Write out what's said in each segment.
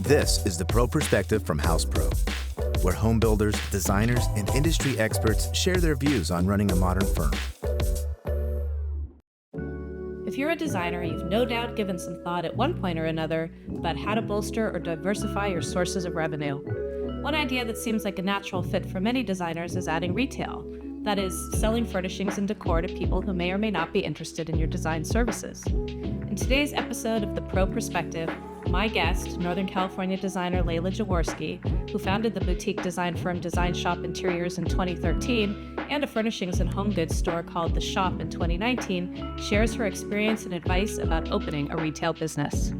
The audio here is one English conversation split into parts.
This is the Pro Perspective from House Pro, where home builders, designers, and industry experts share their views on running a modern firm. If you're a designer, you've no doubt given some thought at one point or another about how to bolster or diversify your sources of revenue. One idea that seems like a natural fit for many designers is adding retail. That is, selling furnishings and decor to people who may or may not be interested in your design services. In today's episode of The Pro Perspective, my guest, Northern California designer Leyla Jaworski, who founded the boutique design firm Design Shop Interiors in 2013 and a furnishings and home goods store called The Shop in 2019, shares her experience and advice about opening a retail business.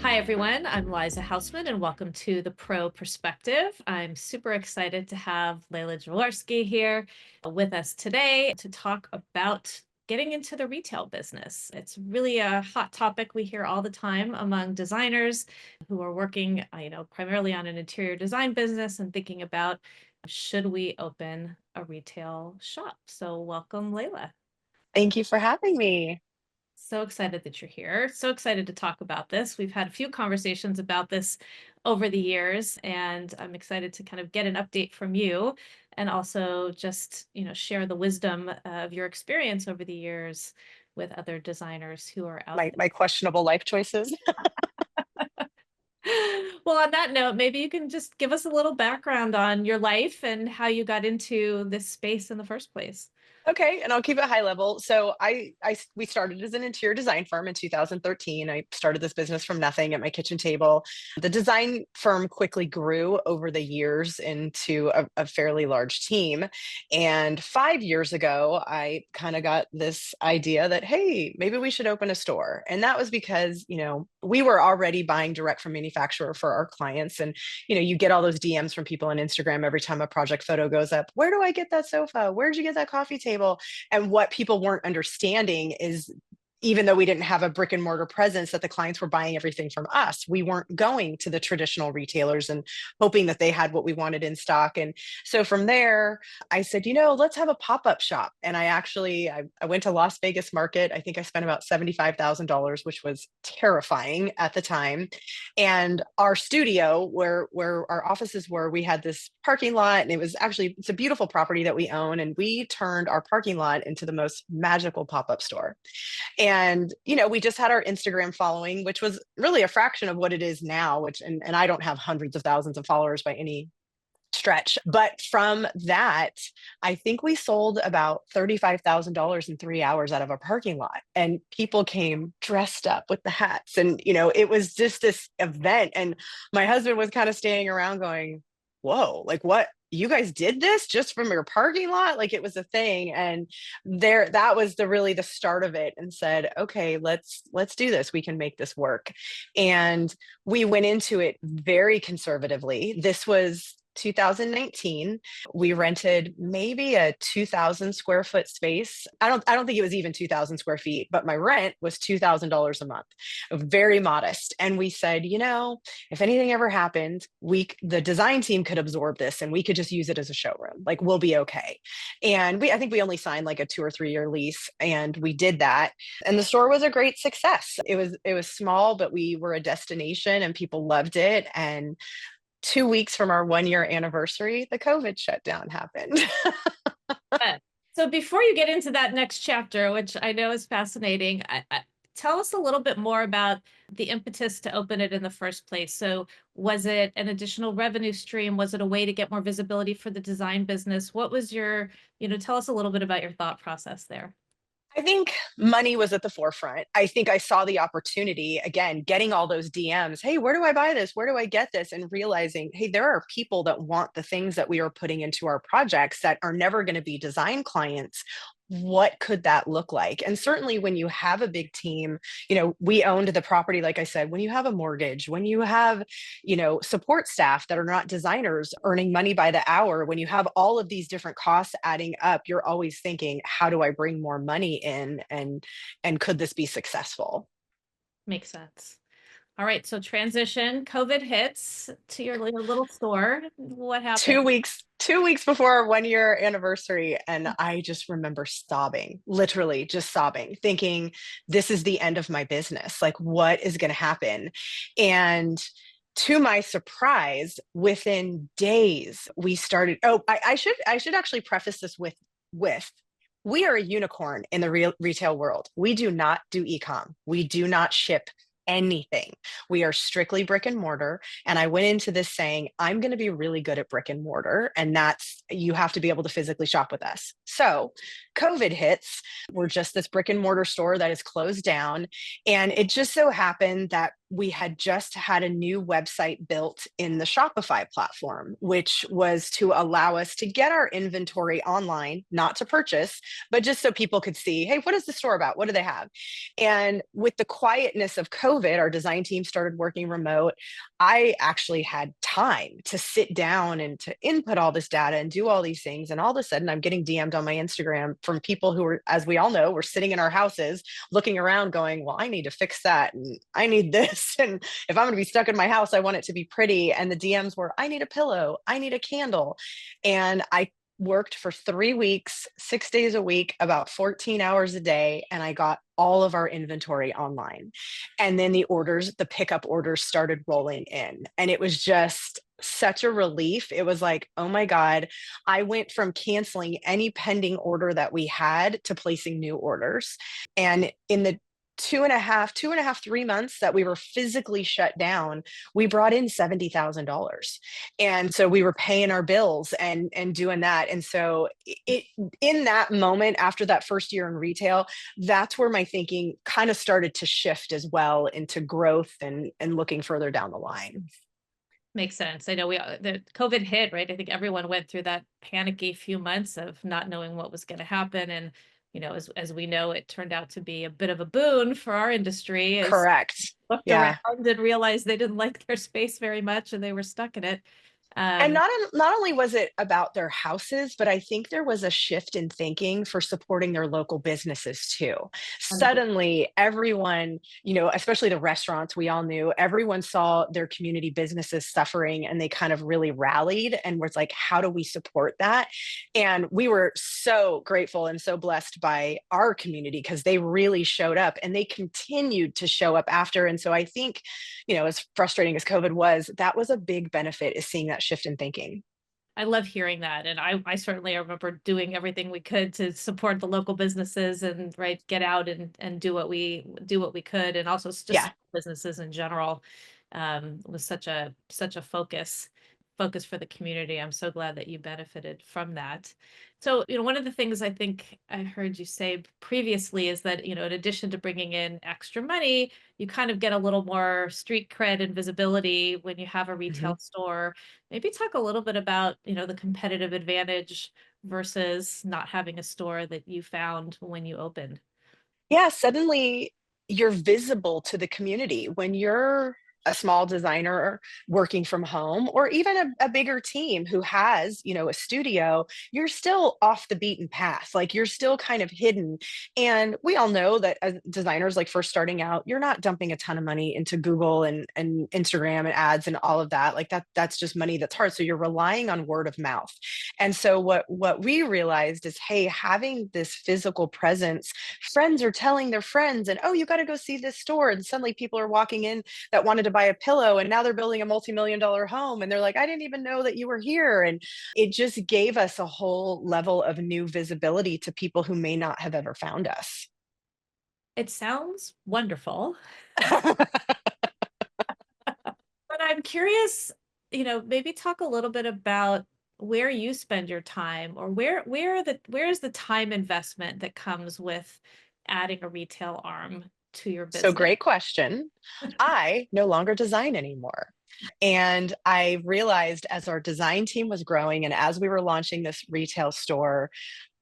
Hi, everyone. I'm Liza Hausman, and welcome to The Pro Perspective. I'm super excited to have Leyla Jaworski here with us today to talk about getting into the retail business. It's really a hot topic we hear all the time among designers who are working, primarily on an interior design business and thinking about, should we open a retail shop? So welcome, Leyla. Thank you for having me. So excited that you're here. So excited to talk about this. We've had a few conversations about this over the years, and I'm excited to kind of get an update from you and also just, share the wisdom of your experience over the years with other designers who are out My questionable life choices. Well, on that note, maybe you can just give us a little background on your life and how you got into this space in the first place. Okay, and I'll keep it high level. So we started as an interior design firm in 2013. I started this business from nothing at my kitchen table. The design firm quickly grew over the years into a fairly large team. And 5 years ago, I kind of got this idea that, hey, maybe we should open a store. And that was because, we were already buying direct from manufacturer for our clients. And, you get all those DMs from people on Instagram every time a project photo goes up. Where do I get that sofa? Where'd you get that coffee table? And what people weren't understanding is, even though we didn't have a brick and mortar presence, that the clients were buying everything from us. We weren't going to the traditional retailers and hoping that they had what we wanted in stock. And so from there, I said, let's have a pop-up shop. And I went to Las Vegas market. I think I spent about $75,000, which was terrifying at the time. And our studio, where our offices were, we had this parking lot, and it's a beautiful property that we own. And we turned our parking lot into the most magical pop-up store. And, we just had our Instagram following, which was really a fraction of what it is now, and I don't have hundreds of thousands of followers by any stretch. But from that, I think we sold about $35,000 in 3 hours out of a parking lot. And people came dressed up with the hats. And, it was just this event. And my husband was kind of standing around going, whoa, like what? You guys did this just from your parking lot? Like it was a thing. And that was really the start of it, and said, okay, let's do this. We can make this work. And we went into it very conservatively. This was 2019. We rented maybe a 2,000 square foot space. I don't think it was even 2,000 square feet, but my rent was $2,000 a month, very modest. And we said, if anything ever happened, the design team could absorb this and we could just use it as a showroom. Like we'll be okay. And I think we only signed like a 2 or 3 year lease, and we did that. And the store was a great success. It was small, but we were a destination and people loved it. And 2 weeks from our 1 year anniversary, the COVID shutdown happened. So before you get into that next chapter, which I know is fascinating, tell us a little bit more about the impetus to open it in the first place. So was it an additional revenue stream? Was it a way to get more visibility for the design business? What was tell us a little bit about your thought process there. I think money was at the forefront. I think I saw the opportunity, again, getting all those DMs. Hey, where do I buy this? Where do I get this? And realizing, hey, there are people that want the things that we are putting into our projects that are never going to be design clients. What could that look like? And certainly when you have a big team, we owned the property, like I said, when you have a mortgage, when you have, support staff that are not designers earning money by the hour, when you have all of these different costs adding up, you're always thinking, how do I bring more money in? And could this be successful? Makes sense. All right, so transition, COVID hits to your little store. What happened? 2 weeks before our 1 year anniversary. And I just remember sobbing, literally just sobbing, thinking, this is the end of my business. Like, what is going to happen? And to my surprise, within days, we started. Oh, I should actually preface this with we are a unicorn in the real retail world. We do not do e-com. We do not ship anything. We are strictly brick and mortar. And I went into this saying, I'm going to be really good at brick and mortar. And that's, you have to be able to physically shop with us. So COVID hits. We're just this brick and mortar store that is closed down. And it just so happened that we had just had a new website built in the Shopify platform, which was to allow us to get our inventory online, not to purchase, but just so people could see, hey, what is the store about? What do they have? And with the quietness of COVID, our design team started working remote. I actually had time to sit down and to input all this data and do all these things. And all of a sudden, I'm getting DM'd on my Instagram from people who are, as we all know, we're sitting in our houses looking around going, well, I need to fix that. And I need this. And if I'm going to be stuck in my house, I want it to be pretty. And the DMs were, I need a pillow. I need a candle. And I worked for 3 weeks, 6 days a week, about 14 hours a day. And I got all of our inventory online. And then the pickup orders started rolling in. And it was just such a relief. It was like, oh my God, I went from canceling any pending order that we had to placing new orders. And in the 3 months that we were physically shut down, we brought in $70,000. And so we were paying our bills and doing that. And so it in that moment, after that first year in retail, that's where my thinking kind of started to shift as well into growth and looking further down the line. Makes sense. I know the COVID hit, right? I think everyone went through that panicky few months of not knowing what was going to happen. And, as we know, it turned out to be a bit of a boon for our industry as Correct. looked Yeah. around and realized they didn't like their space very much and they were stuck in it. And Um, not only was it about their houses, but I think there was a shift in thinking for supporting their local businesses too. Suddenly, everyone, especially the restaurants, we all knew everyone saw their community businesses suffering and they kind of really rallied and was like, how do we support that? And we were so grateful and so blessed by our community because they really showed up and they continued to show up after. And so I think, as frustrating as COVID was, that was a big benefit, is seeing that shift in thinking. I love hearing that. And I certainly remember doing everything we could to support the local businesses and right, get out and do what we could. And also just Yeah. businesses in general was such a focus for the community. I'm so glad that you benefited from that. So, one of the things I think I heard you say previously is that, in addition to bringing in extra money, you kind of get a little more street cred and visibility when you have a Mhm. retail store. Maybe talk a little bit about, the competitive advantage versus not having a store that you found when you opened. Yeah, suddenly you're visible to the community when you're a small designer working from home, or even a bigger team who has, a studio. You're still off the beaten path. Like, you're still kind of hidden. And we all know that as designers, like, first starting out, you're not dumping a ton of money into Google and Instagram and ads and all of that. Like, that's just money that's hard. So you're relying on word of mouth. And so what we realized is, hey, having this physical presence, friends are telling their friends, and, oh, you got to go see this store. And suddenly people are walking in that wanted to buy a pillow, and now they're building a multi-million-dollar home. And they're like, I didn't even know that you were here. And it just gave us a whole level of new visibility to people who may not have ever found us. It sounds wonderful. But I'm curious, maybe talk a little bit about where you spend your time, or where is the time investment that comes with adding a retail arm to your So, business? great question. I no longer design anymore. And I realized, as our design team was growing and as we were launching this retail store,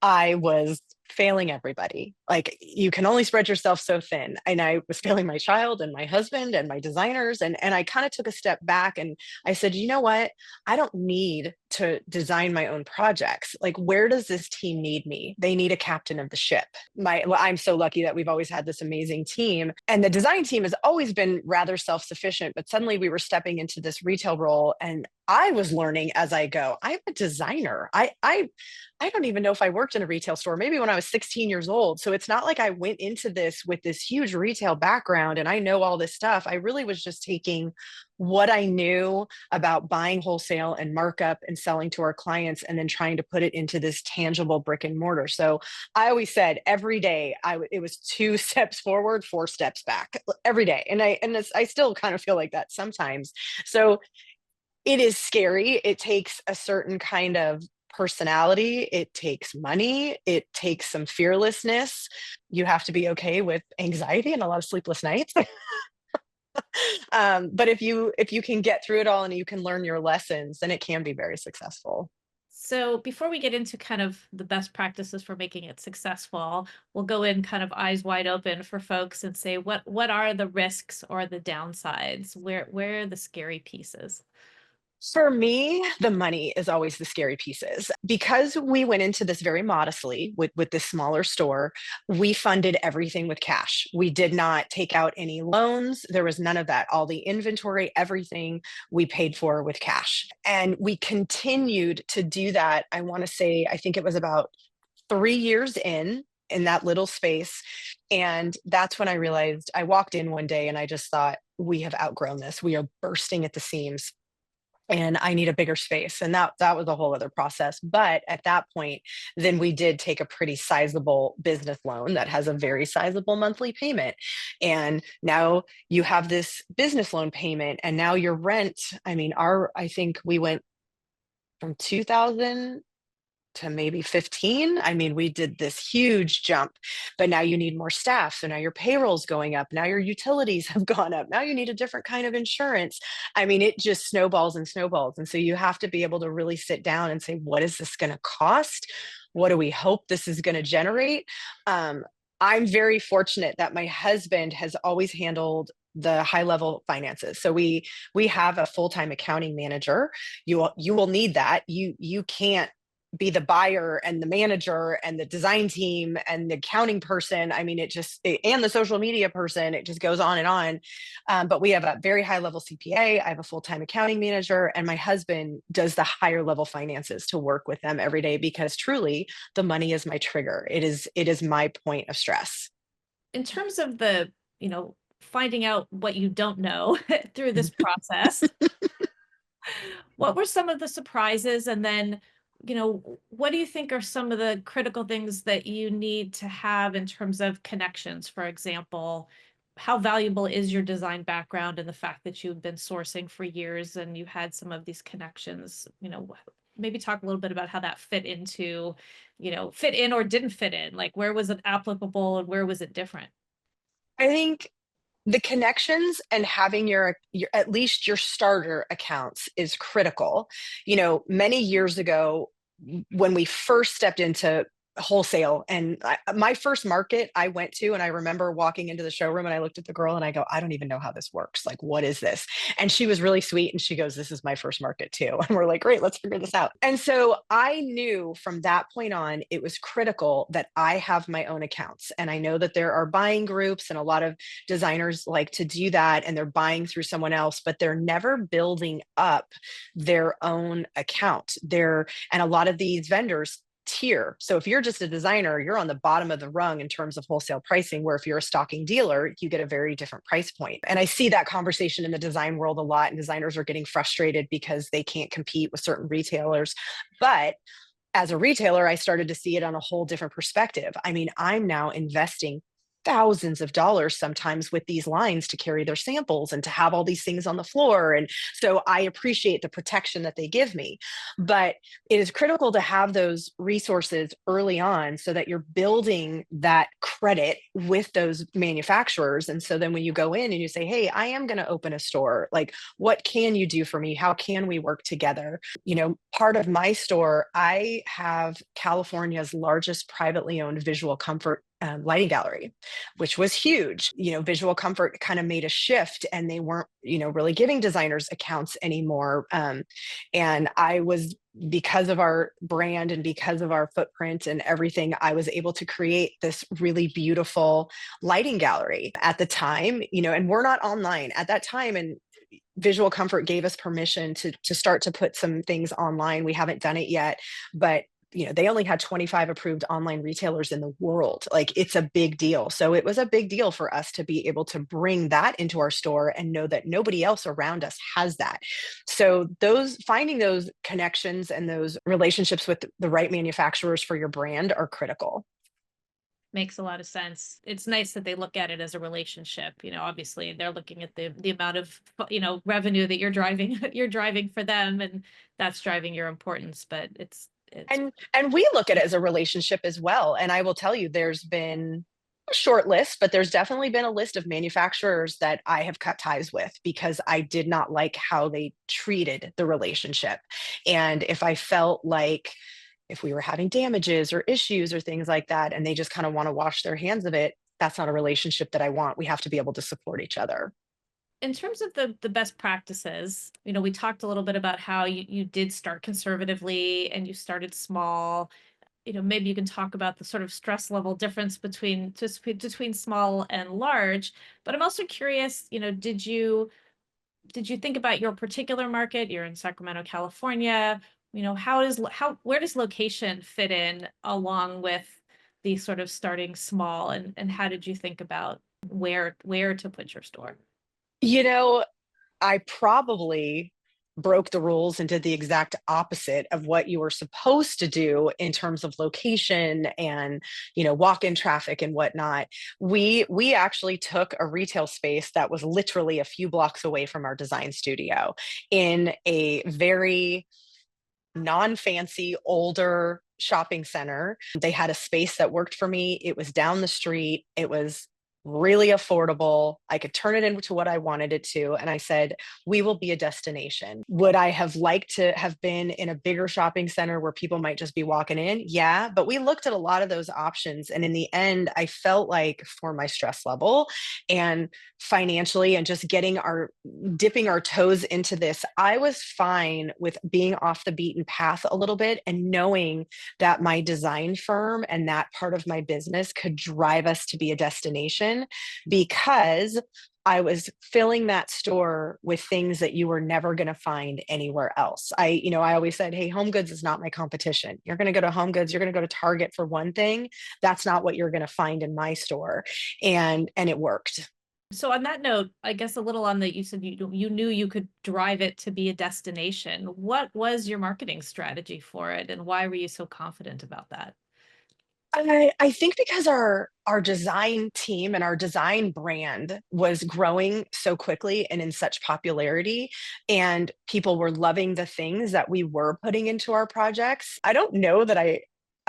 I was failing everybody. Like, you can only spread yourself so thin. And I was failing my child and my husband and my designers. And I kind of took a step back and I said, you know what? I don't need to design my own projects. Like, where does this team need me? They need a captain of the ship. I'm so lucky that we've always had this amazing team. And the design team has always been rather self-sufficient, but suddenly we were stepping into this retail role, and I was learning as I go. I'm a designer. I don't even know if I worked in a retail store, maybe when I was 16 years old. So it's not like I went into this with this huge retail background and I know all this stuff. I really was just taking what I knew about buying wholesale and markup and selling to our clients, and then trying to put it into this tangible brick and mortar. So I always said every day it was 2 steps forward, 4 steps back every day. And I still kind of feel like that sometimes. So it is scary. It takes a certain kind of personality. It takes money. It takes some fearlessness. You have to be okay with anxiety and a lot of sleepless nights. But if you can get through it all and you can learn your lessons, then it can be very successful. So before we get into kind of the best practices for making it successful, we'll go in kind of eyes wide open for folks and say, what are the risks or the downsides? Where are the scary pieces? For me, the money is always the scary pieces. Because we went into this very modestly with this smaller store, we funded everything with cash. We did not take out any loans. There was none of that. All the inventory, everything we paid for with cash. And we continued to do that. I want to say, I think it was about 3 years in that little space. And that's when I realized, I walked in one day and I just thought, we have outgrown this. We are bursting at the seams and I need a bigger space. And that was a whole other process. But at that point, then we did take a pretty sizable business loan that has a very sizable monthly payment. And now you have this business loan payment, and now your rent. I mean, I think we went from 2000 to maybe 15. I mean, we did this huge jump, but now you need more staff. So now your payroll's going up. Now your utilities have gone up. Now you need a different kind of insurance. I mean, it just snowballs and snowballs. And so you have to be able to really sit down and say, what is this going to cost? What do we hope this is going to generate? I'm very fortunate that my husband has always handled the high level finances. So we have a full-time accounting manager. You will need that. You can't be the buyer and the manager and the design team and the accounting person. I mean, and the social media person, it just goes on and on. But we have a very high level CPA. I have a full-time accounting manager, and my husband does the higher level finances to work with them every day, because truly the money is my trigger. It is my point of stress. In terms of the, finding out what you don't know through this process, what were some of the surprises? And then, what do you think are some of the critical things that you need to have in terms of connections? For example, how valuable is your design background and the fact that you've been sourcing for years and you had some of these connections? Maybe talk a little bit about how that fit into, fit in or didn't fit in. Like, where was it applicable and where was it different? I think the connections and having your at least your starter accounts is critical. Many years ago, when we first stepped into wholesale, and my first market I went to, and I remember walking into the showroom and I looked at the girl and I go, I don't even know how this works. Like, what is this? And she was really sweet, and she goes, this is my first market too. And we're like, great, let's figure this out. And so I knew from that point on, it was critical that I have my own accounts. And I know that there are buying groups, and a lot of designers like to do that, and they're buying through someone else, but they're never building up their own account. And a lot of these vendors tier. So if you're just a designer, you're on the bottom of the rung in terms of wholesale pricing, where if you're a stocking dealer, you get a very different price point. And I see that conversation in the design world a lot, and designers are getting frustrated because they can't compete with certain retailers. But as a retailer, I started to see it on a whole different perspective. I mean, I'm now investing thousands of dollars sometimes with these lines to carry their samples and to have all these things on the floor. And so I appreciate the protection that they give me. But it is critical to have those resources early on so that you're building that credit with those manufacturers. And so then when you go in and you say, hey, I am going to open a store, like, what can you do for me? How can we work together? Part of my store, I have California's largest privately owned visual comfort lighting gallery, which was huge. Visual Comfort kind of made a shift, and they weren't, really giving designers accounts anymore. And I was, because of our brand and because of our footprint and everything, I was able to create this really beautiful lighting gallery at the time, and we're not online at that time. And Visual Comfort gave us permission to start to put some things online. We haven't done it yet, but they only had 25 approved online retailers in the world. Like, it's a big deal. So it was a big deal for us to be able to bring that into our store and know that nobody else around us has that. So finding those connections and those relationships with the right manufacturers for your brand are critical. Makes a lot of sense. It's nice that they look at it as a relationship. Obviously they're looking at the amount of, revenue that you're driving, you're driving for them, and that's driving your importance. But it's And we look at it as a relationship as well. And I will tell you, there's been a short list, but there's definitely been a list of manufacturers that I have cut ties with because I did not like how they treated the relationship. And if I felt like, if we were having damages or issues or things like that, and they just kind of want to wash their hands of it, that's not a relationship that I want. We have to be able to support each other. in terms of the best practices, we talked a little bit about how you did start conservatively and you started small. Maybe you can talk about the sort of stress level difference between small and large. But I'm also curious, did you think about your particular market? You're in Sacramento, California. Where does location fit in along with the sort of starting small, and how did you think about where to put your store? You know, I probably broke the rules and did the exact opposite of what you were supposed to do in terms of location and, walk-in traffic and whatnot. We actually took a retail space that was literally a few blocks away from our design studio in a very non-fancy, older shopping center. They had a space that worked for me. It was down the street. It was really affordable. I could turn it into what I wanted it to. And I said, we will be a destination. Would I have liked to have been in a bigger shopping center where people might just be walking in? Yeah. But we looked at a lot of those options. And in the end, I felt like, for my stress level and financially, and just dipping our toes into this, I was fine with being off the beaten path a little bit and knowing that my design firm and that part of my business could drive us to be a destination, because I was filling that store with things that you were never going to find anywhere else. I always said, hey, Home Goods is not my competition. You're going to go to Home Goods, you're going to go to Target for one thing. That's not what you're going to find in my store. And it worked. So on that note, I guess a little on that, you said you knew you could drive it to be a destination. What was your marketing strategy for it, and why were you so confident about that? I think because our design team and our design brand was growing so quickly and in such popularity, and people were loving the things that we were putting into our projects. I don't know that I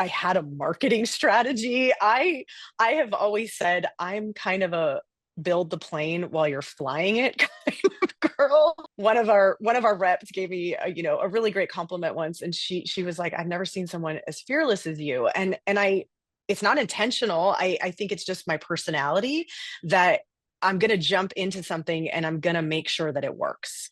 had a marketing strategy. I have always said I'm kind of a build the plane while you're flying it kind of girl. One of our reps gave me a really great compliment once, and she was like, I've never seen someone as fearless as you. And it's not intentional. I think it's just my personality that I'm going to jump into something and I'm going to make sure that it works.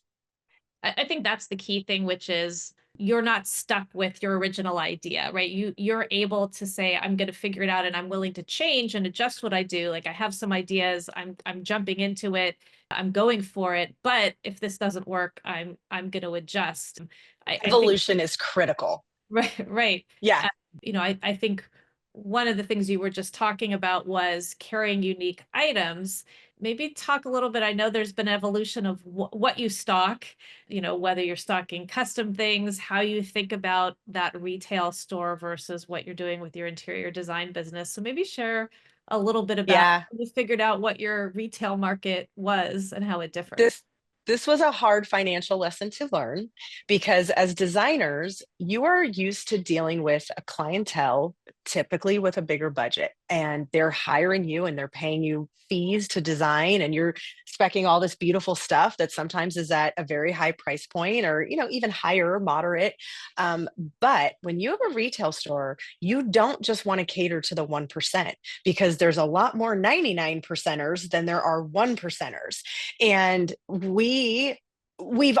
I think that's the key thing, which is you're not stuck with your original idea, right? You're able to say, I'm going to figure it out, and I'm willing to change and adjust what I do. Like, I have some ideas, I'm jumping into it, I'm going for it. But if this doesn't work, I'm going to adjust. I think Evolution is critical. right, right. Yeah. Uh, I think one of the things you were just talking about was carrying unique items. Maybe talk a little bit. I know there's been evolution of what you stock, whether you're stocking custom things, how you think about that retail store versus what you're doing with your interior design business. So maybe share a little bit about Yeah. how you figured out what your retail market was and how it differed. This This was a hard financial lesson to learn because as designers, you are used to dealing with a clientele, typically with a bigger budget, and they're hiring you and they're paying you fees to design, and you're specking all this beautiful stuff that sometimes is at a very high price point or, even higher, moderate. Um, but when you have a retail store, you don't just want to cater to the 1% because there's a lot more 99 percenters than there are 1%ers. And we've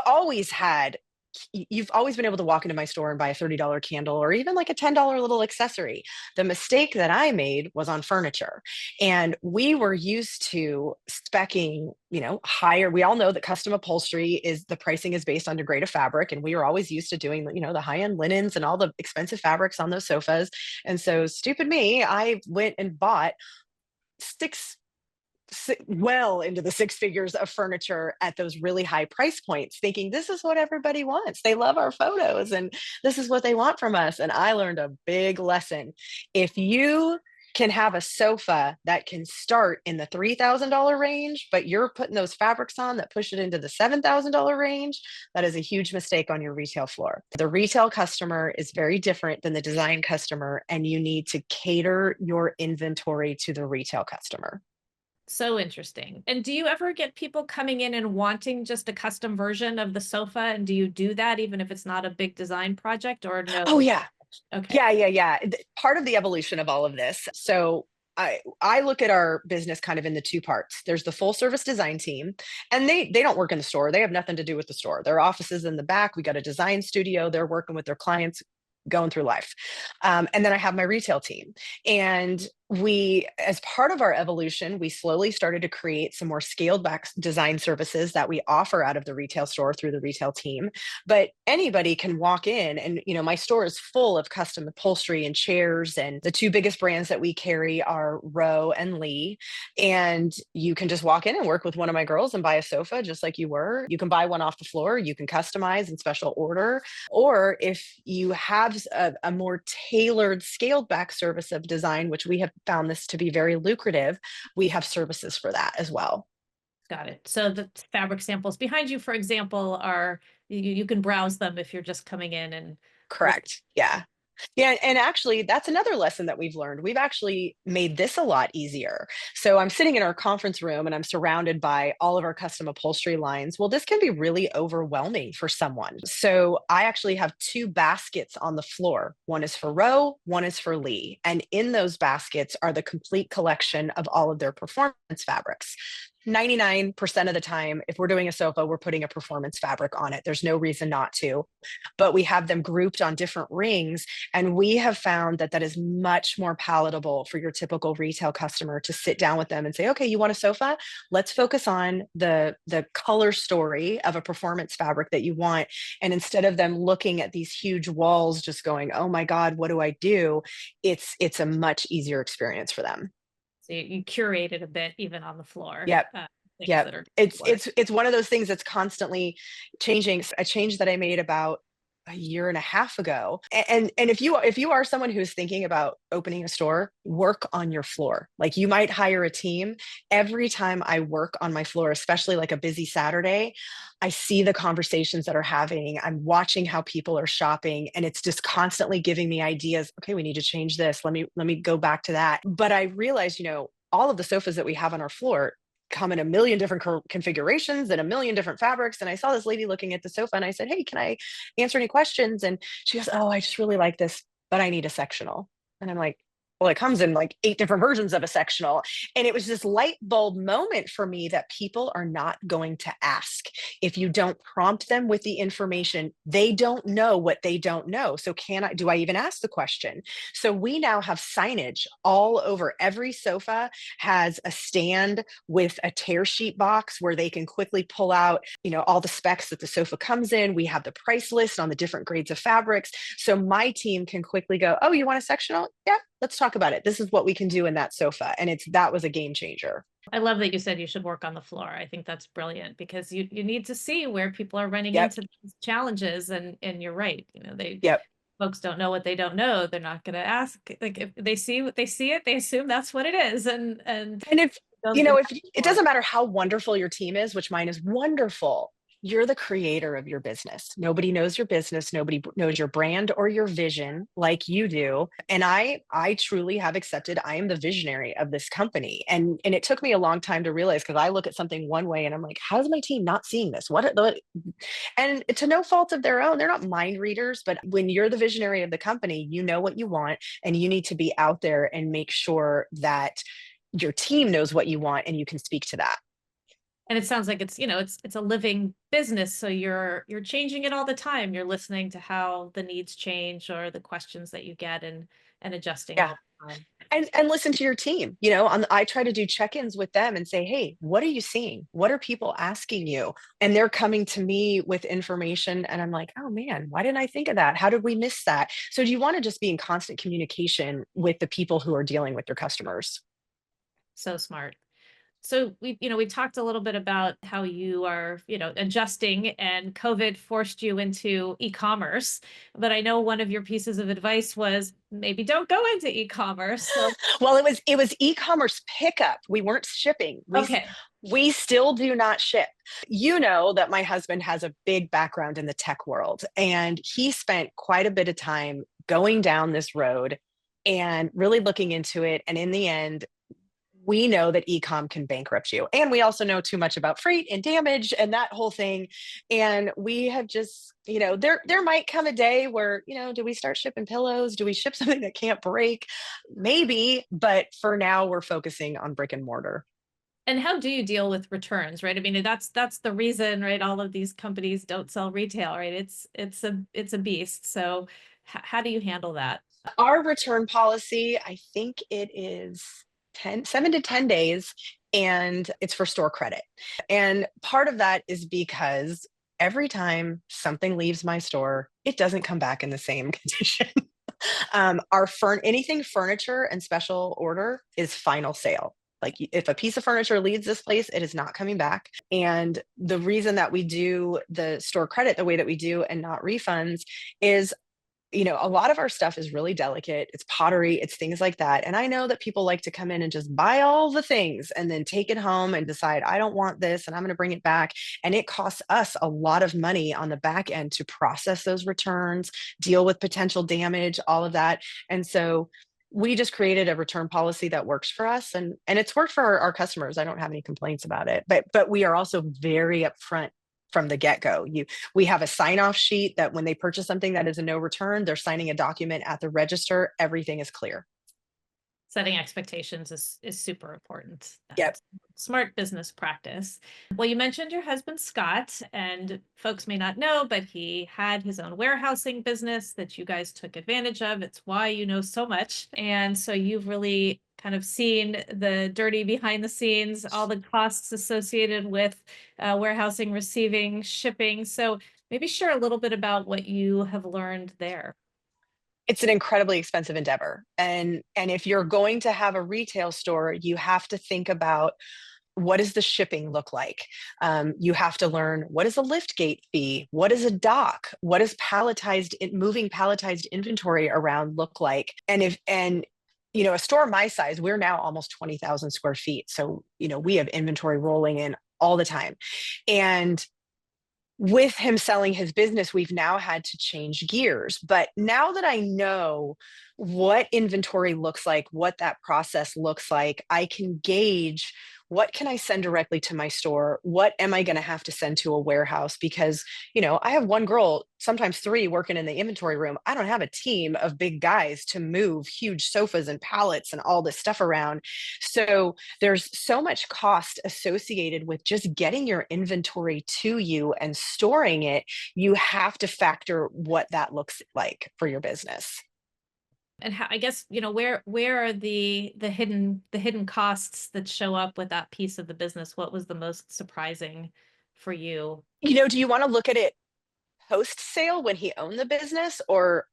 always had, you've always been able to walk into my store and buy a $30 candle or even like a $10 little accessory. The mistake that I made was on furniture. And we were used to specking, higher. We all know that custom upholstery is the pricing is based on degrade of fabric. And we were always used to doing, the high-end linens and all the expensive fabrics on those sofas. And so stupid me, I went and bought well into the six figures of furniture at those really high price points, thinking this is what everybody wants. They love our photos and this is what they want from us. And I learned a big lesson. If you can have a sofa that can start in the $3,000 range, but you're putting those fabrics on that push it into the $7,000 range, that is a huge mistake on your retail floor. The retail customer is very different than the design customer, and you need to cater your inventory to the retail customer. So interesting. And do you ever get people coming in and wanting just a custom version of the sofa? And do you do that even if it's not a big design project, or no? Oh, yeah. Okay. Yeah. Part of the evolution of all of this. So I look at our business kind of in the two parts. There's the full service design team, and they don't work in the store. They have nothing to do with the store. Their office is in the back. We got a design studio. They're working with their clients, going through life. And then I have my retail team. And as part of our evolution, we slowly started to create some more scaled back design services that we offer out of the retail store through the retail team. But anybody can walk in and, my store is full of custom upholstery and chairs. And the two biggest brands that we carry are Rowe and Lee. And you can just walk in and work with one of my girls and buy a sofa just like you were. You can buy one off the floor. You can customize and special order. Or if you have a more tailored scaled back service of design, which we have found this to be very lucrative, we have services for that as well. Got it. So the fabric samples behind you, for example, are you can browse them if you're just coming in and. Correct. Yeah. Yeah, and actually, that's another lesson that we've learned. We've actually made this a lot easier. So I'm sitting in our conference room and I'm surrounded by all of our custom upholstery lines. Well, this can be really overwhelming for someone. So I actually have two baskets on the floor. One is for Rowe, one is for Lee. And in those baskets are the complete collection of all of their performance fabrics. 99% of the time, if we're doing a sofa, we're putting a performance fabric on it. There's no reason not to, but we have them grouped on different rings. And we have found that that is much more palatable for your typical retail customer to sit down with them and say, okay, you want a sofa? Let's focus on the color story of a performance fabric that you want. And instead of them looking at these huge walls, just going, oh my God, what do I do? It's a much easier experience for them. So you curate it a bit, even on the floor. Yep. Yeah. It's one of those things that's constantly changing. A change that I made about a year and a half ago. And if you are someone who's thinking about opening a store, work on your floor. Like, you might hire a team. Every time I work on my floor, especially like a busy Saturday, I see the conversations that are having. I'm watching how people are shopping, and it's just constantly giving me ideas. Okay, we need to change this. Let me go back to that. But I realized, all of the sofas that we have on our floor come in a million different configurations and a million different fabrics. And I saw this lady looking at the sofa and I said, hey, can I answer any questions? And she goes, oh, I just really like this, but I need a sectional. And I'm like, well, it comes in like 8 different versions of a sectional. And it was this light bulb moment for me that people are not going to ask. If you don't prompt them with the information, they don't know what they don't know. So do I even ask the question? So we now have signage all over. Every sofa has a stand with a tear sheet box where they can quickly pull out, all the specs that the sofa comes in. We have the price list on the different grades of fabrics. So my team can quickly go, oh, you want a sectional? Yeah, let's talk about it. This is what we can do in that sofa. And that was a game changer. I love that you said you should work on the floor. I think that's brilliant, because you need to see where people are running into these challenges. And you're right. Folks don't know what they don't know. They're not going to ask. Like, if they see what they see it, they assume that's what it is. And if it doesn't matter how wonderful your team is, which mine is wonderful, you're the creator of your business. Nobody knows your business. Nobody knows your brand or your vision like you do. And I truly have accepted I am the visionary of this company. And it took me a long time to realize, because I look at something one way and I'm like, how's my team not seeing this? And to no fault of their own, they're not mind readers, but when you're the visionary of the company, you know what you want, and you need to be out there and make sure that your team knows what you want and you can speak to that. And it sounds like it's, it's a living business. So you're changing it all the time. You're listening to how the needs change or the questions that you get, and adjusting Yeah. all the time. And listen to your team. I try to do check-ins with them and say, hey, what are you seeing? What are people asking you? And they're coming to me with information, and I'm like, oh man, why didn't I think of that? How did we miss that? So do you want to just be in constant communication with the people who are dealing with your customers? So smart. So we talked a little bit about how you are, adjusting, and COVID forced you into e-commerce. But I know one of your pieces of advice was maybe don't go into e-commerce. So Well, it was e-commerce pickup. We weren't shipping. okay. We still do not ship. You know that my husband has a big background in the tech world, and he spent quite a bit of time going down this road and really looking into it. And in the end, we know that e-com can bankrupt you. And we also know too much about freight and damage and that whole thing. And we have just, there might come a day where, do we start shipping pillows? Do we ship something that can't break? Maybe, but for now we're focusing on brick and mortar. And how do you deal with returns, right? I mean, that's the reason, right? All of these companies don't sell retail, right? It's a beast. So how do you handle that? Our return policy, I think it is 7 to 10 days, and it's for store credit. And part of that is because every time something leaves my store, it doesn't come back in the same condition. Anything furniture and special order is final sale. Like if a piece of furniture leaves this place, it is not coming back. And the reason that we do the store credit the way that we do and not refunds is, a lot of our stuff is really delicate. It's pottery, it's things like that. And I know that people like to come in and just buy all the things and then take it home and decide, I don't want this and I'm going to bring it back. And it costs us a lot of money on the back end to process those returns, deal with potential damage, all of that. And so we just created a return policy that works for us, and it's worked for our customers. I don't have any complaints about it, but we are also very upfront from the get-go. We have a sign-off sheet that when they purchase something that is a no return, they're signing a document at the register. Everything is clear. Setting expectations is super important. Yep. Smart business practice. Well, you mentioned your husband, Scott, and folks may not know, but he had his own warehousing business that you guys took advantage of. It's why you know so much. And so you've really kind of seen the dirty behind the scenes, all the costs associated with warehousing, receiving, shipping. So maybe share a little bit about what you have learned there. It's an incredibly expensive endeavor. And if you're going to have a retail store, you have to think about, what does the shipping look like? You have to learn, what is a lift gate fee? What is a dock? What does moving palletized inventory around look like? And a store my size, we're now almost 20,000 square feet. So, we have inventory rolling in all the time. And with him selling his business, we've now had to change gears. But now that I know what inventory looks like, what that process looks like, I can gauge, what can I send directly to my store? What am I going to have to send to a warehouse? Because, I have one girl, sometimes three, working in the inventory room. I don't have a team of big guys to move huge sofas and pallets and all this stuff around. So there's so much cost associated with just getting your inventory to you and storing it. You have to factor what that looks like for your business. And how, I guess, where are the hidden costs that show up with that piece of the business? What was the most surprising for you? Do you want to look at it post sale when he owned the business, or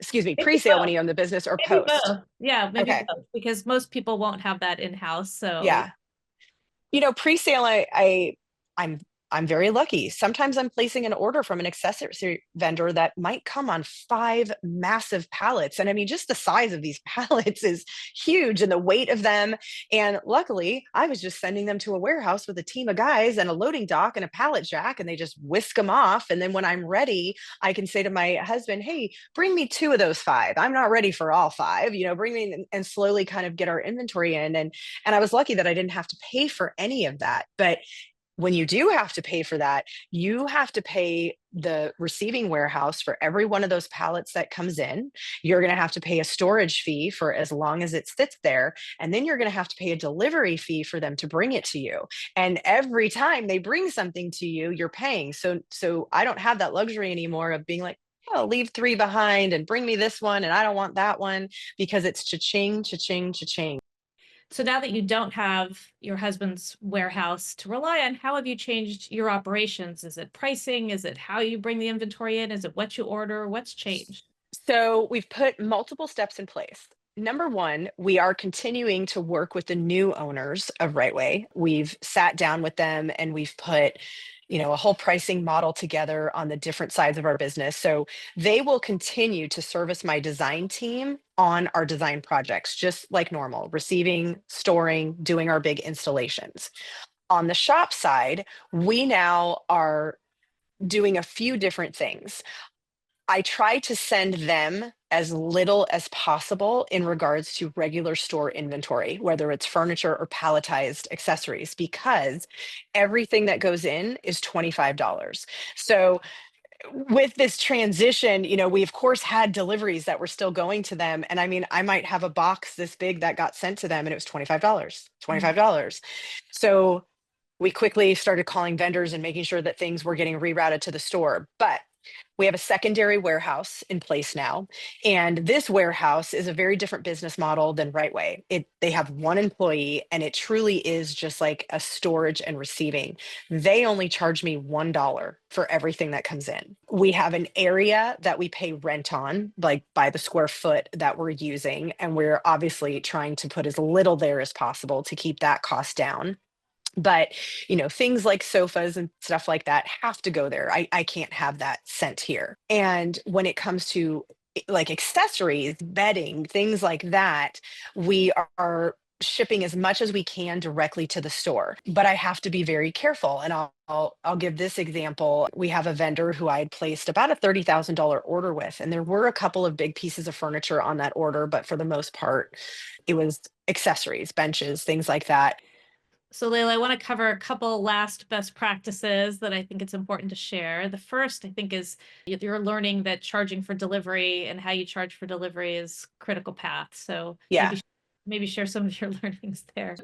excuse me, Maybe pre-sale when both. he owned the business, or Maybe post? both. Yeah, maybe Okay. both, because most people won't have that in-house. So Yeah. Pre-sale, I'm I'm very lucky. Sometimes I'm placing an order from an accessory vendor that might come on 5 massive pallets. And I mean, just the size of these pallets is huge and the weight of them. And luckily, I was just sending them to a warehouse with a team of guys and a loading dock and a pallet jack, and they just whisk them off. And then when I'm ready, I can say to my husband, hey, bring me 2 of those 5. I'm not ready for all 5, bring me and slowly kind of get our inventory in. And I was lucky that I didn't have to pay for any of that. But when you do have to pay for that, you have to pay the receiving warehouse for every one of those pallets that comes in. You're going to have to pay a storage fee for as long as it sits there. And then you're going to have to pay a delivery fee for them to bring it to you. And every time they bring something to you, you're paying. So I don't have that luxury anymore of being like, oh, leave 3 behind and bring me this one. And I don't want that one, because it's cha-ching, cha-ching, cha-ching. So now that you don't have your husband's warehouse to rely on, how have you changed your operations? Is it pricing? Is it how you bring the inventory in? Is it what you order? What's changed? So we've put multiple steps in place. Number one, we are continuing to work with the new owners of Rightway. We've sat down with them and we've put, a whole pricing model together on the different sides of our business. So they will continue to service my design team on our design projects, just like normal, receiving, storing, doing our big installations. On the shop side, we now are doing a few different things. I try to send them as little as possible in regards to regular store inventory, whether it's furniture or palletized accessories, because everything that goes in is $25. So with this transition, we of course had deliveries that were still going to them. And I mean, I might have a box this big that got sent to them and it was $25, $25. So we quickly started calling vendors and making sure that things were getting rerouted to the store. But we have a secondary warehouse in place now. And this warehouse is a very different business model than Rightway. They have 1 employee and it truly is just like a storage and receiving. They only charge me $1 for everything that comes in. We have an area that we pay rent on, like by the square foot that we're using. And we're obviously trying to put as little there as possible to keep that cost down. But, things like sofas and stuff like that have to go there. I can't have that sent here. And when it comes to like accessories, bedding, things like that, we are shipping as much as we can directly to the store. But I have to be very careful. And I'll give this example. We have a vendor who I had placed about a $30,000 order with, and there were a couple of big pieces of furniture on that order, but for the most part, it was accessories, benches, things like that. So Leyla, I want to cover a couple last best practices that I think it's important to share. The first, I think, is you're learning that charging for delivery and how you charge for delivery is critical path. So Yeah. maybe share some of your learnings there.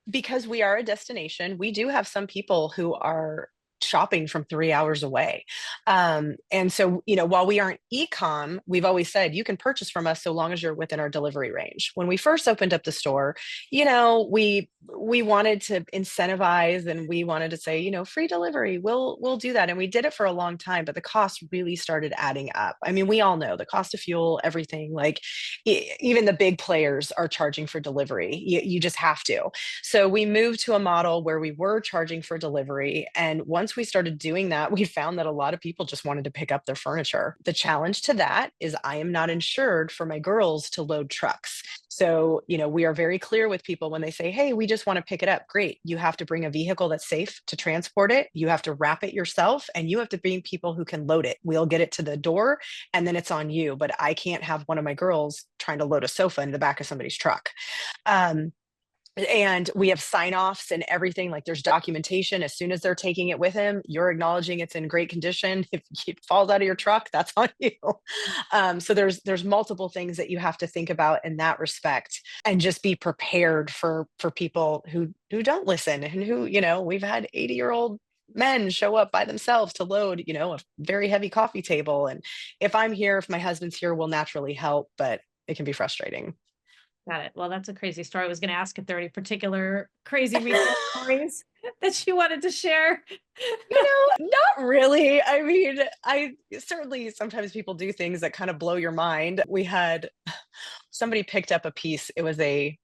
Because we are a destination, we do have some people who are shopping from 3 hours away. And so, while we aren't e-com, we've always said you can purchase from us so long as you're within our delivery range. When we first opened up the store, we wanted to incentivize and we wanted to say, free delivery, we'll do that. And we did it for a long time, but the cost really started adding up. I mean, we all know the cost of fuel, everything, like even the big players are charging for delivery. You just have to. So we moved to a model where we were charging for delivery. And once we started doing that, we found that a lot of people just wanted to pick up their furniture. The challenge to that is I am not insured for my girls to load trucks. So, we are very clear with people when they say, hey, we just want to pick it up. Great. You have to bring a vehicle that's safe to transport it. You have to wrap it yourself and you have to bring people who can load it. We'll get it to the door and then it's on you. But I can't have one of my girls trying to load a sofa in the back of somebody's truck. And we have sign-offs and everything, like there's documentation. As soon as they're taking it with him, you're acknowledging it's in great condition. If it falls out of your truck, that's on you. So there's multiple things that you have to think about in that respect, and just be prepared for people who don't listen and who, we've had 80-year-old men show up by themselves to load, a very heavy coffee table. And if I'm here, if my husband's here, we'll naturally help, but it can be frustrating. Got it. Well, that's a crazy story. I was going to ask if there are any particular crazy retail stories that you wanted to share. Not really. I mean, I certainly sometimes people do things that kind of blow your mind. We had somebody picked up a piece. It was a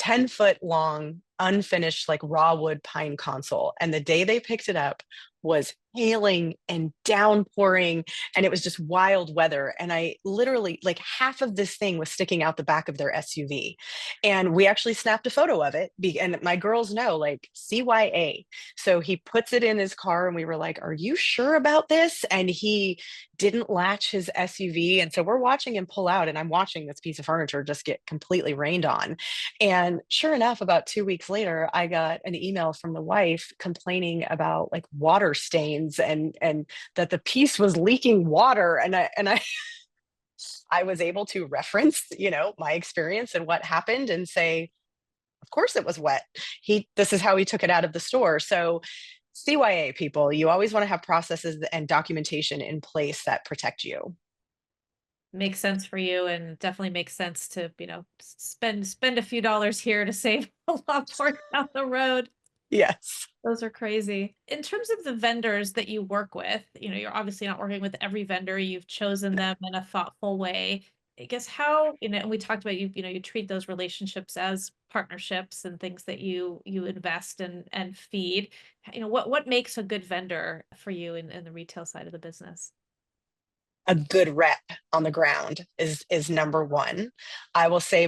10-foot long, unfinished, like raw wood pine console. And the day they picked it up was hailing and downpouring, and it was just wild weather. And I literally, like, half of this thing was sticking out the back of their SUV. And we actually snapped a photo of it. And my girls know, like, CYA. So he puts it in his car, and we were like, "Are you sure about this?" And he didn't latch his SUV. And so we're watching him pull out, and I'm watching this piece of furniture just get completely rained on. And sure enough, about 2 weeks later, I got an email from the wife complaining about like water stains, and that the piece was leaking water. And I was able to reference, my experience and what happened and say, of course it was wet. This is how he took it out of the store. So CYA, people, you always want to have processes and documentation in place that protect you. Makes sense for you, and definitely makes sense to, spend a few dollars here to save a lot more down the road. Yes. Those are crazy. In terms of the vendors that you work with, you're obviously not working with every vendor. You've chosen them in a thoughtful way. I guess how, and we talked about you treat those relationships as partnerships and things that you invest and feed. What makes a good vendor for you in the retail side of the business? A good rep on the ground is number one. I will say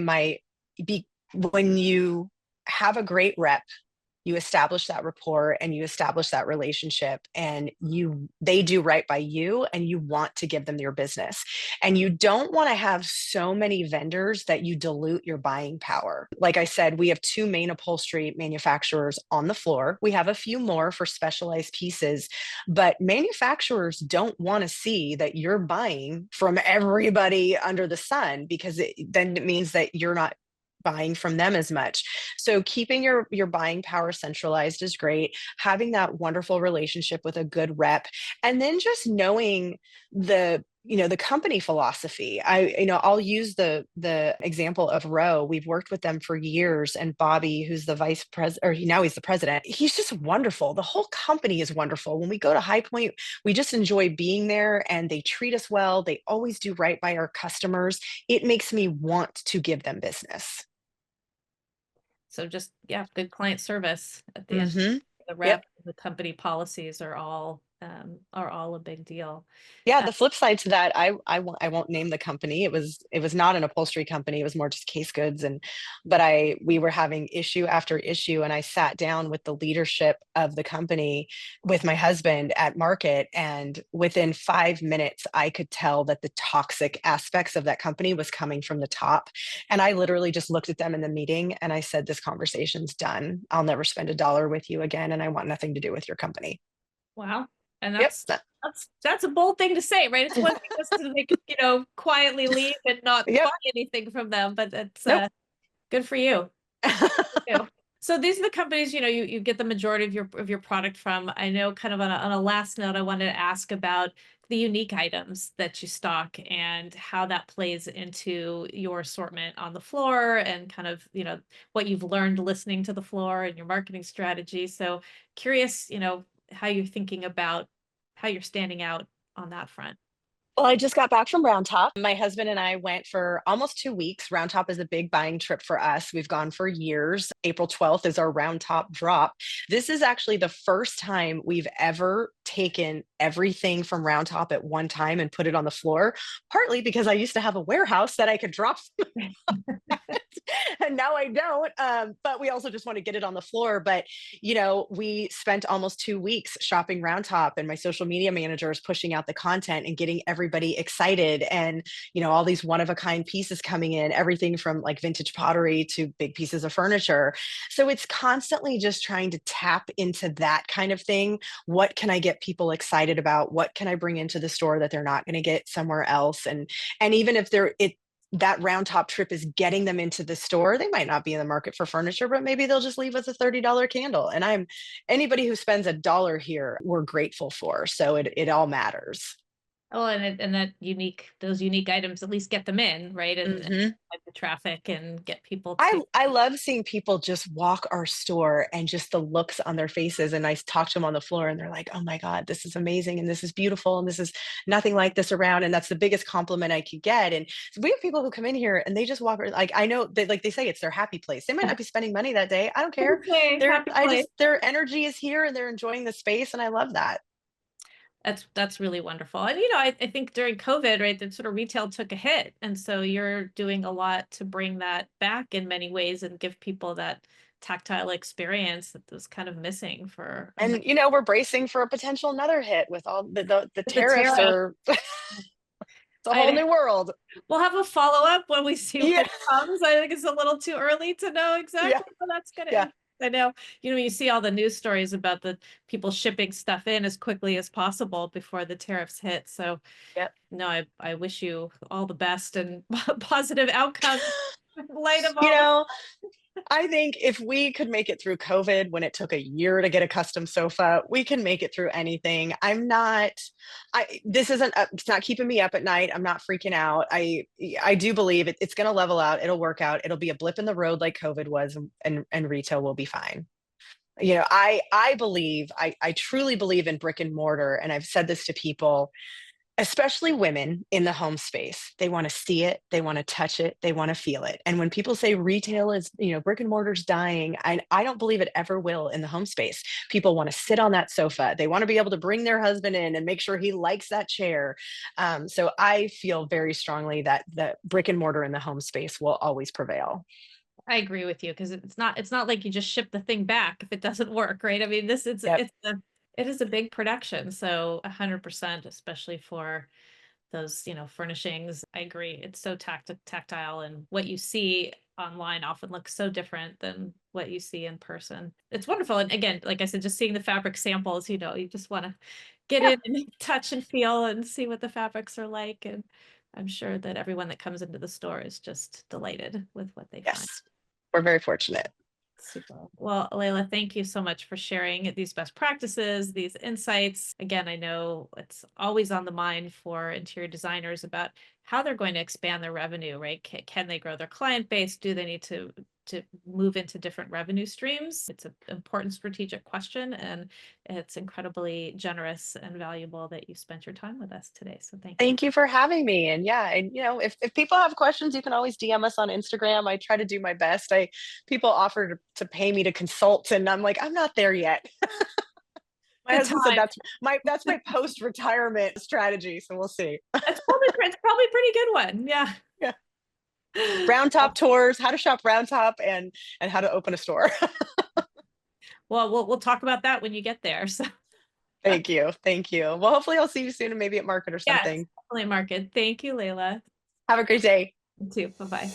when you have a great rep, you establish that rapport and you establish that relationship, and they do right by you, and you want to give them your business. And you don't want to have so many vendors that you dilute your buying power. Like I said, we have two main upholstery manufacturers on the floor. We have a few more for specialized pieces, but manufacturers don't want to see that you're buying from everybody under the sun, because then it means that you're not buying from them as much. So keeping your buying power centralized is great. Having that wonderful relationship with a good rep, and then just knowing the company philosophy. I'll use the example of Roe. We've worked with them for years, and Bobby, who's the vice president, or now he's the president, he's just wonderful. The whole company is wonderful. When we go to High Point, we just enjoy being there, and they treat us well. They always do right by our customers. It makes me want to give them business. So just, yeah, good client service at the end. Mm-hmm. The Yep. rep, the company policies are all a big deal. Yeah, Uh, the flip side to that, I won't name the company. It was not an upholstery company. It was more just case goods, but we were having issue after issue, and I sat down with the leadership of the company with my husband at market, and within 5 minutes I could tell that the toxic aspects of that company was coming from the top. And I literally just looked at them in the meeting and I said, "This conversation's done. I'll never spend a dollar with you again, and I want nothing to do with your company." wow. And Yep. that's a bold thing to say, right? It's one thing just to like, quietly leave and not buy Yep. anything from them, but it's Nope. good for you. Yeah. So these are the companies, you get the majority of your product from. I know, kind of on a last note, I wanted to ask about the unique items that you stock and how that plays into your assortment on the floor, and kind of, what you've learned listening to the floor and your marketing strategy. So curious, how you're thinking about how you're standing out on that front. Well, I just got back from Round Top. My husband and I went for almost 2 weeks. Round Top is a big buying trip for us. We've gone for years. April 12th is our Round Top drop. This is actually the first time we've ever taken everything from Round Top at one time and put it on the floor, partly because I used to have a warehouse that I could drop and now I don't. But we also just want to get it on the floor. But, we spent almost 2 weeks shopping Round Top, and my social media manager is pushing out the content and getting everybody excited. And, all these one of a kind pieces coming in, everything from like vintage pottery to big pieces of furniture. So it's constantly just trying to tap into that kind of thing. What can I get people excited about? What can I bring into the store that they're not going to get somewhere else? And even if that Round Top trip is getting them into the store, they might not be in the market for furniture, but maybe they'll just leave with a $30 candle. And anybody who spends $1 here, we're grateful for. So it all matters. Oh, and those unique items at least get them in, right? And Mhm. like the traffic and get people I to. I love seeing people just walk our store and just the looks on their faces, and I talk to them on the floor and they're like, "Oh my god, this is amazing and this is beautiful and this is nothing like this around," and that's the biggest compliment I could get. And we have people who come in here and they just like, I know they, like they say, it's their happy place. They might not be spending money that day. I don't care. Okay, happy place. Their energy is here and they're enjoying the space, and I love that. That's really wonderful. And I think during COVID, right, that sort of retail took a hit. And so you're doing a lot to bring that back in many ways and give people that tactile experience that was kind of missing for a And we're bracing for a potential another hit with all the the tariffs tariff. are it's a whole I new world. We'll have a follow-up when we see Yeah. what comes. I think it's a little too early to know Yeah. exactly how that's gonna Yeah. impact. I know, you see all the news stories about the people shipping stuff in as quickly as possible before the tariffs hit. So Yep. no, I wish you all the best and positive outcomes in light of You all this. know, I think if we could make it through COVID when it took a year to get a custom sofa, we can make it through anything. This isn't, it's not keeping me up at night. I'm not freaking out. I do believe it's going to level out. It'll work out. It'll be a blip in the road like COVID was, and retail will be fine. I truly believe in brick and mortar. And I've said this to people, especially women in the home space. They want to see it, they want to touch it, they want to feel it. And when people say retail is, brick and mortar's dying, I don't believe it ever will in the home space. People want to sit on that sofa. They want to be able to bring their husband in and make sure he likes that chair. So I feel very strongly that the brick and mortar in the home space will always prevail. I agree with you because it's not like you just ship the thing back if it doesn't work, right? I mean, Yep. it is a big production, so 100%, especially for those, furnishings. I agree. It's so tactile, and what you see online often looks so different than what you see in person. It's wonderful. And again, like I said, just seeing the fabric samples, you just want to get Yeah. in and touch and feel and see what the fabrics are like. And I'm sure that everyone that comes into the store is just delighted with what they find. Yes. We're very fortunate. Super. Well, Leyla, thank you so much for sharing these best practices, these insights. Again, I know it's always on the mind for interior designers about how they're going to expand their revenue, right? Can they grow their client base? Do they need to move into different revenue streams? It's an important strategic question, and it's incredibly generous and valuable that you spent your time with us today. So thank you. Thank you for having me. And yeah, and if people have questions, you can always DM us on Instagram. I try to do my best. People offer to pay me to consult, and I'm like, I'm not there yet. My Good husband said time. that's my post-retirement strategy. So we'll see. It's probably a pretty good one. Yeah. Yeah. Round top tours, how to shop round top, and how to open a store. Well, we'll talk about that when you get there. So Thank you. Thank you. Well, hopefully I'll see you soon and maybe at market or yes, something. definitely market. Thank you, Leyla. Have a great day. You too. Bye-bye.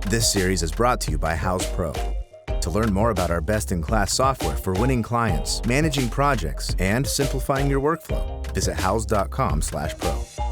This series is brought to you by House Pro. To learn more about our best-in-class software for winning clients, managing projects, and simplifying your workflow, visit house.com/pro.